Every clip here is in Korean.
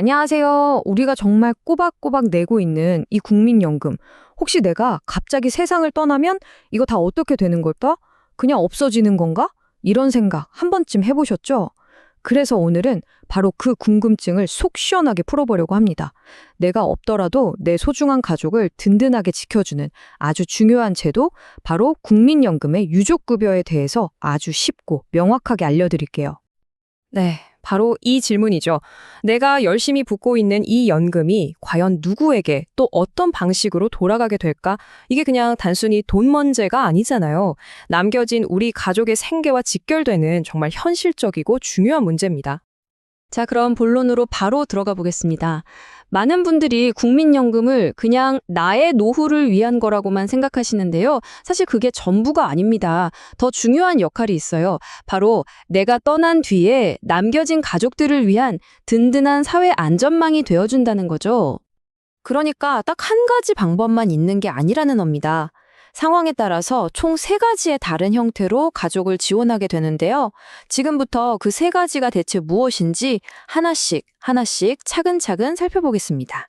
안녕하세요. 우리가 정말 꼬박꼬박 내고 있는 이 국민연금. 혹시 내가 갑자기 세상을 떠나면 이거 다 어떻게 되는 걸까? 그냥 없어지는 건가? 이런 생각 한 번쯤 해보셨죠? 그래서 오늘은 바로 그 궁금증을 속 시원하게 풀어보려고 합니다. 내가 없더라도 내 소중한 가족을 든든하게 지켜주는 아주 중요한 제도, 바로 국민연금의 유족급여에 대해서 아주 쉽고 명확하게 알려드릴게요. 네, 바로 이 질문이죠. 내가 열심히 붓고 있는 이 연금이 과연 누구에게 또 어떤 방식으로 돌아가게 될까? 이게 그냥 단순히 돈 문제가 아니잖아요. 남겨진 우리 가족의 생계와 직결되는 정말 현실적이고 중요한 문제입니다. 자, 그럼 본론으로 바로 들어가 보겠습니다. 많은 분들이 국민연금을 그냥 나의 노후를 위한 거라고만 생각하시는데요. 사실 그게 전부가 아닙니다. 더 중요한 역할이 있어요. 바로 내가 떠난 뒤에 남겨진 가족들을 위한 든든한 사회 안전망이 되어준다는 거죠. 그러니까 딱 한 가지 방법만 있는 게 아니라는 겁니다. 상황에 따라서 총 세 가지의 다른 형태로 가족을 지원하게 되는데요. 지금부터 그 세 가지가 대체 무엇인지 하나씩 차근차근 살펴보겠습니다.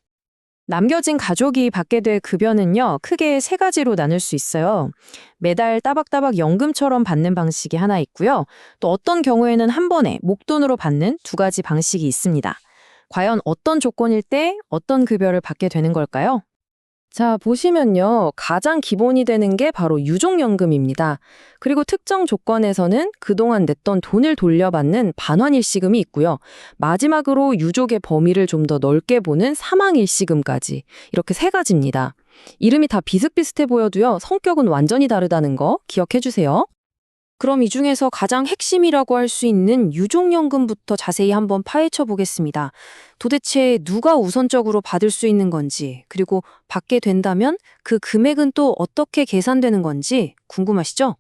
남겨진 가족이 받게 될 급여는요, 크게 세 가지로 나눌 수 있어요. 매달 따박따박 연금처럼 받는 방식이 하나 있고요. 또 어떤 경우에는 한 번에 목돈으로 받는 두 가지 방식이 있습니다. 과연 어떤 조건일 때 어떤 급여를 받게 되는 걸까요? 자, 보시면요. 가장 기본이 되는 게 바로 유족연금입니다. 그리고 특정 조건에서는 그동안 냈던 돈을 돌려받는 반환일시금이 있고요. 마지막으로 유족의 범위를 좀 더 넓게 보는 사망일시금까지. 이렇게 세 가지입니다. 이름이 다 비슷비슷해 보여도요. 성격은 완전히 다르다는 거 기억해 주세요. 그럼 이 중에서 가장 핵심이라고 할 수 있는 유족연금부터 자세히 한번 파헤쳐 보겠습니다. 도대체 누가 우선적으로 받을 수 있는 건지, 그리고 받게 된다면 그 금액은 또 어떻게 계산되는 건지 궁금하시죠?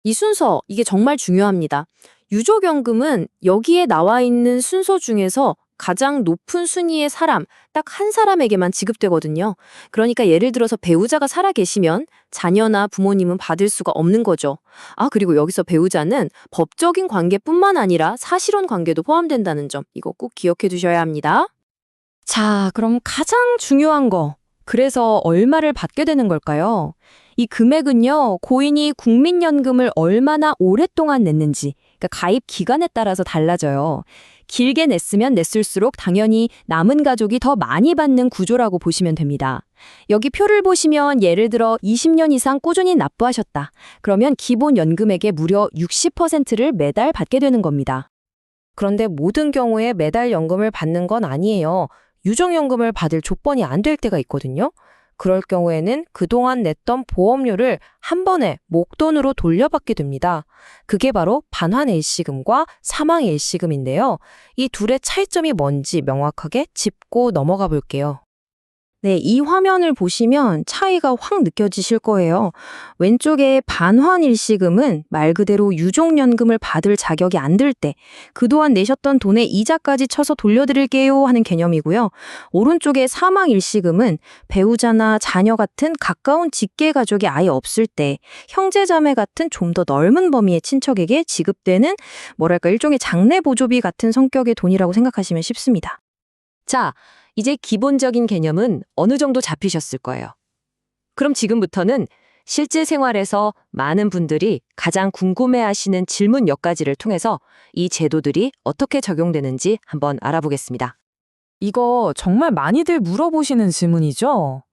이 순서, 이게 정말 중요합니다. 유족연금은 여기에 나와 있는 순서 중에서 가장 높은 순위의 사람, 딱 한 사람에게만 지급되거든요. 그러니까 예를 들어서 배우자가 살아 계시면 자녀나 부모님은 받을 수가 없는 거죠. 아, 그리고 여기서 배우자는 법적인 관계뿐만 아니라 사실혼 관계도 포함된다는 점, 이거 꼭 기억해 두셔야 합니다. 자, 그럼 가장 중요한 거. 그래서 얼마를 받게 되는 걸까요? 이 금액은요, 고인이 국민연금을 얼마나 오랫동안 냈는지, 그러니까 가입 기간에 따라서 달라져요. 길게 냈으면 냈을수록 당연히 남은 가족이 더 많이 받는 구조라고 보시면 됩니다. 여기 표를 보시면 예를 들어 20년 이상 꾸준히 납부하셨다. 그러면 기본 연금액의 무려 60%를 매달 받게 되는 겁니다. 그런데 모든 경우에 매달 연금을 받는 건 아니에요. 유족연금을 받을 조건이 안 될 때가 있거든요. 그럴 경우에는 그동안 냈던 보험료를 한 번에 목돈으로 돌려받게 됩니다. 그게 바로 반환일시금과 사망일시금인데요. 이 둘의 차이점이 뭔지 명확하게 짚고 넘어가 볼게요. 네, 이 화면을 보시면 차이가 확 느껴지실 거예요. 왼쪽에 반환일시금은 말 그대로 유족연금을 받을 자격이 안 들 때 그동안 내셨던 돈의 이자까지 쳐서 돌려드릴게요 하는 개념이고요. 오른쪽에 사망일시금은 배우자나 자녀 같은 가까운 직계 가족이 아예 없을 때 형제자매 같은 좀 더 넓은 범위의 친척에게 지급되는 뭐랄까 일종의 장례보조비 같은 성격의 돈이라고 생각하시면 쉽습니다. 자, 이제 기본적인 개념은 어느 정도 잡히셨을 거예요. 그럼 지금부터는 실제 생활에서 많은 분들이 가장 궁금해하시는 질문 몇 가지를 통해서 이 제도들이 어떻게 적용되는지 한번 알아보겠습니다. 이거 정말 많이들 물어보시는 질문이죠?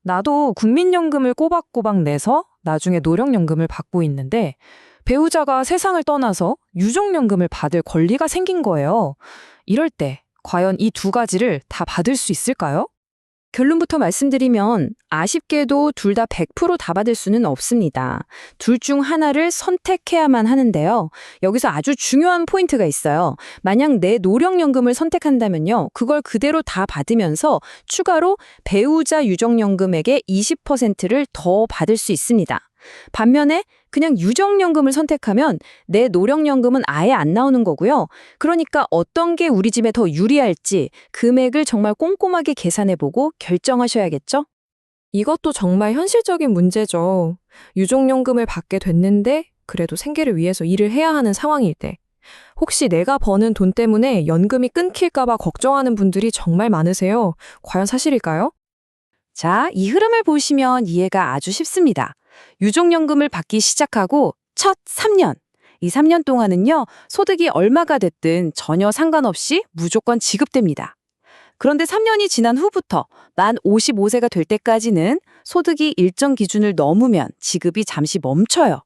나도 국민연금을 꼬박꼬박 내서 나중에 노령연금을 받고 있는데 배우자가 세상을 떠나서 유족연금을 받을 권리가 생긴 거예요. 이럴 때 과연 이 두 가지를 다 받을 수 있을까요? 결론부터 말씀드리면 아쉽게도 둘 다 100% 받을 수는 없습니다. 둘 중 하나를 선택해야만 하는데요. 여기서 아주 중요한 포인트가 있어요. 만약 내 노령연금을 선택한다면요. 그걸 그대로 다 받으면서 추가로 배우자 유족연금액의 20%를 더 받을 수 있습니다. 반면에 그냥 유족연금을 선택하면 내 노령연금은 아예 안 나오는 거고요. 그러니까 어떤 게 우리 집에 더 유리할지 금액을 정말 꼼꼼하게 계산해보고 결정하셔야겠죠? 이것도 정말 현실적인 문제죠. 유족연금을 받게 됐는데 그래도 생계를 위해서 일을 해야 하는 상황일 때 혹시 내가 버는 돈 때문에 연금이 끊길까봐 걱정하는 분들이 정말 많으세요. 과연 사실일까요? 자, 이 흐름을 보시면 이해가 아주 쉽습니다. 유족연금을 받기 시작하고 첫 3년, 이 3년 동안은요, 소득이 얼마가 됐든 전혀 상관없이 무조건 지급됩니다. 그런데 3년이 지난 후부터 만 55세가 될 때까지는 소득이 일정 기준을 넘으면 지급이 잠시 멈춰요.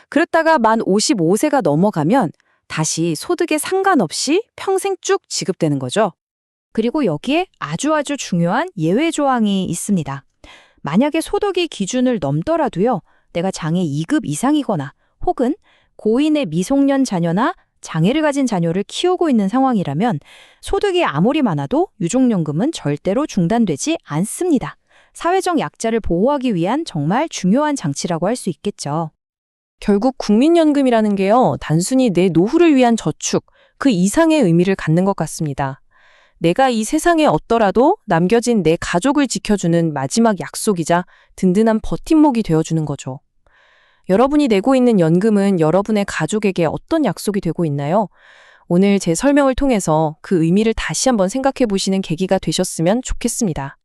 그랬다가 만 55세가 넘어가면 다시 소득에 상관없이 평생 쭉 지급되는 거죠. 그리고 여기에 아주 중요한 예외 조항이 있습니다. 만약에 소득이 기준을 넘더라도요, 내가 장애 2급 이상이거나 혹은 고인의 미성년 자녀나 장애를 가진 자녀를 키우고 있는 상황이라면 소득이 아무리 많아도 유족연금은 절대로 중단되지 않습니다. 사회적 약자를 보호하기 위한 정말 중요한 장치라고 할 수 있겠죠. 결국 국민연금이라는 게요, 단순히 내 노후를 위한 저축, 그 이상의 의미를 갖는 것 같습니다. 내가 이 세상에 없더라도 남겨진 내 가족을 지켜주는 마지막 약속이자 든든한 버팀목이 되어주는 거죠. 여러분이 내고 있는 연금은 여러분의 가족에게 어떤 약속이 되고 있나요? 오늘 제 설명을 통해서 그 의미를 다시 한번 생각해 보시는 계기가 되셨으면 좋겠습니다.